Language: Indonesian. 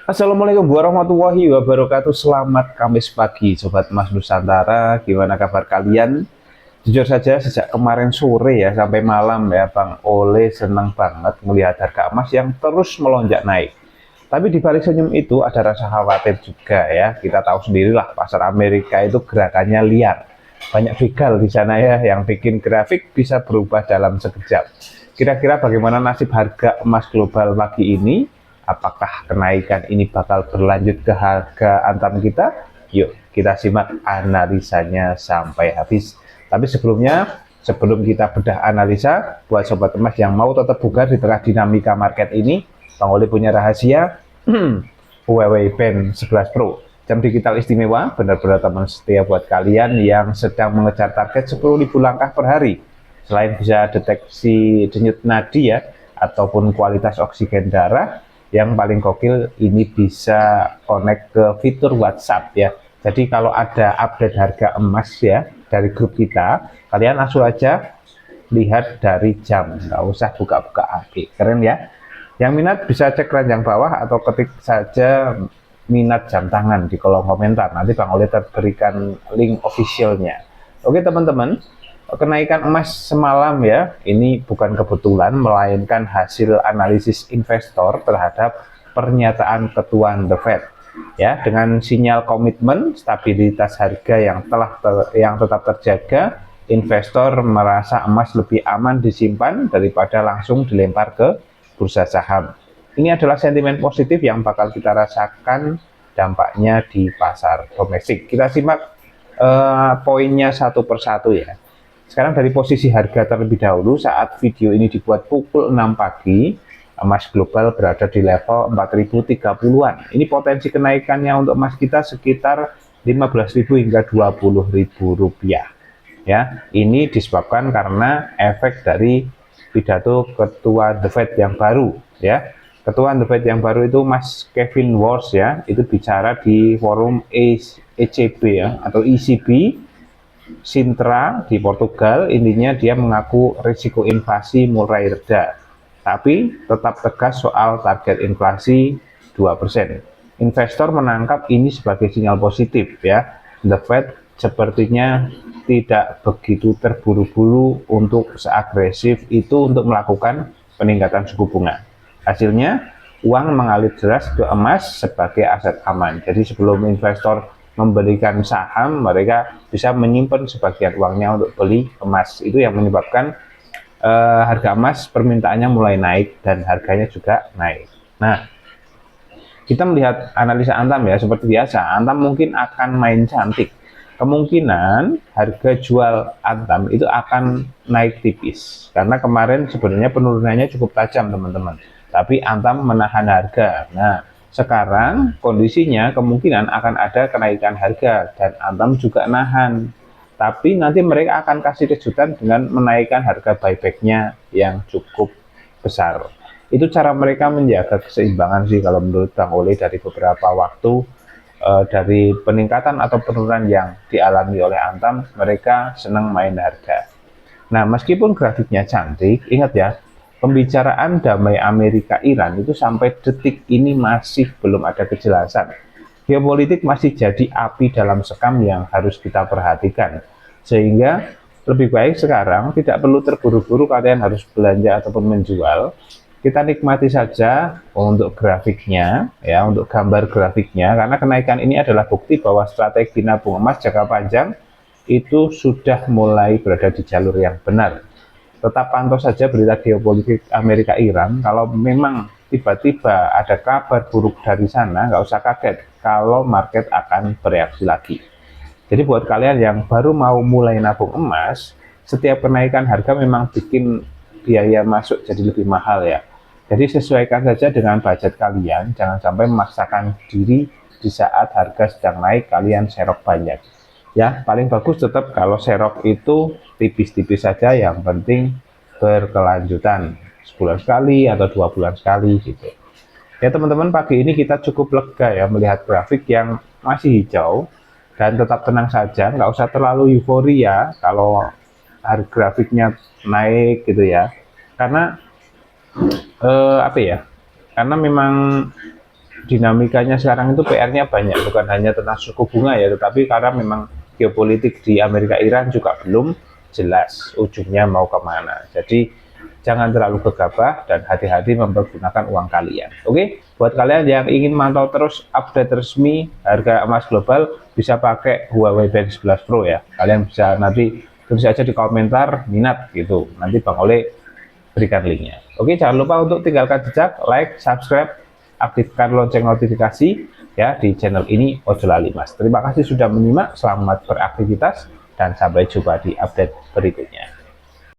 Assalamualaikum warahmatullahi wabarakatuh. Selamat Kamis pagi, Sobat Emas Nusantara. Gimana kabar kalian? Jujur saja, sejak kemarin sore ya sampai malam ya, Bang Ole senang banget melihat harga emas yang terus melonjak naik. Tapi di balik senyum itu ada rasa khawatir juga ya. Kita tahu sendirilah pasar Amerika itu gerakannya liar. Banyak begal di sana ya yang bikin grafik bisa berubah dalam sekejap. Kira-kira bagaimana nasib harga emas global pagi ini? Apakah kenaikan ini bakal berlanjut ke harga antam kita? Yuk kita simak analisanya sampai habis. Tapi sebelumnya, sebelum kita bedah analisa, buat sobat emas yang mau tetap bugar di tengah dinamika market ini, Bang Oli punya rahasia. Huawei Band 11 Pro, jam digital istimewa, benar-benar teman setia buat kalian yang sedang mengejar target 10.000 langkah per hari. Selain bisa deteksi denyut nadi ya, ataupun kualitas oksigen darah, yang paling gokil ini bisa connect ke fitur WhatsApp ya. Jadi kalau ada update harga emas ya dari grup kita, kalian langsung aja lihat dari jam, nggak usah buka-buka HP. Keren ya. Yang minat bisa cek ranjang bawah atau ketik saja minat jam tangan di kolom komentar. Nanti Bang Oli berikan link officialnya. Oke teman-teman, kenaikan emas semalam ya, ini bukan kebetulan, melainkan hasil analisis investor terhadap pernyataan ketua The Fed. Ya, dengan sinyal komitmen stabilitas harga yang tetap terjaga, investor merasa emas lebih aman disimpan daripada langsung dilempar ke bursa saham. Ini adalah sentimen positif yang bakal kita rasakan dampaknya di pasar domestik. Kita simak poinnya satu persatu ya. Sekarang dari posisi harga terlebih dahulu, saat video ini dibuat pukul 6 pagi, emas global berada di level 4.030-an. Ini potensi kenaikannya untuk emas kita sekitar 15.000 hingga 20.000 rupiah. Ya, ini disebabkan karena efek dari pidato ketua The Fed yang baru. Ya, ketua The Fed yang baru itu Mas Kevin Warsh ya, itu bicara di forum ECB ya atau ECB Sintra di Portugal. Intinya dia mengaku risiko inflasi mulai reda, tapi tetap tegas soal target inflasi 2%. Investor menangkap ini sebagai sinyal positif ya. The Fed sepertinya tidak begitu terburu-buru untuk seagresif itu untuk melakukan peningkatan suku bunga. Hasilnya, uang mengalir deras ke emas sebagai aset aman. Jadi sebelum investor membelikan saham, mereka bisa menyimpan sebagian uangnya untuk beli emas. Itu yang menyebabkan harga emas permintaannya mulai naik dan harganya juga naik. Nah, kita melihat analisa Antam ya, seperti biasa, Antam mungkin akan main cantik. Kemungkinan harga jual Antam itu akan naik tipis, karena kemarin sebenarnya penurunannya cukup tajam teman-teman. Tapi Antam menahan harga. Nah, sekarang kondisinya kemungkinan akan ada kenaikan harga dan Antam juga nahan. Tapi nanti mereka akan kasih kejutan dengan menaikkan harga buybacknya yang cukup besar. Itu cara mereka menjaga keseimbangan sih kalau menurut Bang Oli dari beberapa waktu, dari peningkatan atau penurunan yang dialami oleh Antam, mereka senang main harga. Nah, meskipun grafiknya cantik, ingat ya, pembicaraan damai Amerika-Iran itu sampai detik ini masih belum ada kejelasan. Geopolitik masih jadi api dalam sekam yang harus kita perhatikan. Sehingga lebih baik sekarang tidak perlu terburu-buru kalian harus belanja ataupun menjual. Kita nikmati saja untuk grafiknya, ya, untuk gambar grafiknya, karena kenaikan ini adalah bukti bahwa strategi nabung emas jangka panjang itu sudah mulai berada di jalur yang benar. Tetap pantau saja berita geopolitik Amerika-Iran. Kalau memang tiba-tiba ada kabar buruk dari sana, nggak usah kaget kalau market akan bereaksi lagi. Jadi buat kalian yang baru mau mulai nabung emas, setiap kenaikan harga memang bikin biaya masuk jadi lebih mahal ya. Jadi sesuaikan saja dengan budget kalian, jangan sampai memaksakan diri di saat harga sedang naik kalian serok banyak. Ya, paling bagus tetap kalau serok itu tipis-tipis saja, yang penting berkelanjutan sebulan sekali atau 2 bulan sekali gitu. Ya teman-teman, pagi ini kita cukup lega ya melihat grafik yang masih hijau dan tetap tenang saja, nggak usah terlalu euforia kalau harga grafiknya naik gitu ya. Karena apa ya? Karena memang dinamikanya sekarang itu PR-nya banyak, bukan hanya tentang suku bunga ya, tetapi karena memang geopolitik di Amerika Iran juga belum jelas ujungnya mau kemana. Jadi jangan terlalu gegabah dan hati-hati mempergunakan uang kalian. Oke, buat kalian yang ingin mantau terus update resmi harga emas global, bisa pakai Huawei Band 11 Pro ya. Kalian bisa nanti tulis aja di komentar minat gitu. Nanti Bang Ole berikan linknya. Oke, jangan lupa untuk tinggalkan jejak, like, subscribe, aktifkan lonceng notifikasi ya di channel ini Ojo Lali Mas. Terima kasih sudah menyimak, selamat beraktivitas dan sampai jumpa di update berikutnya.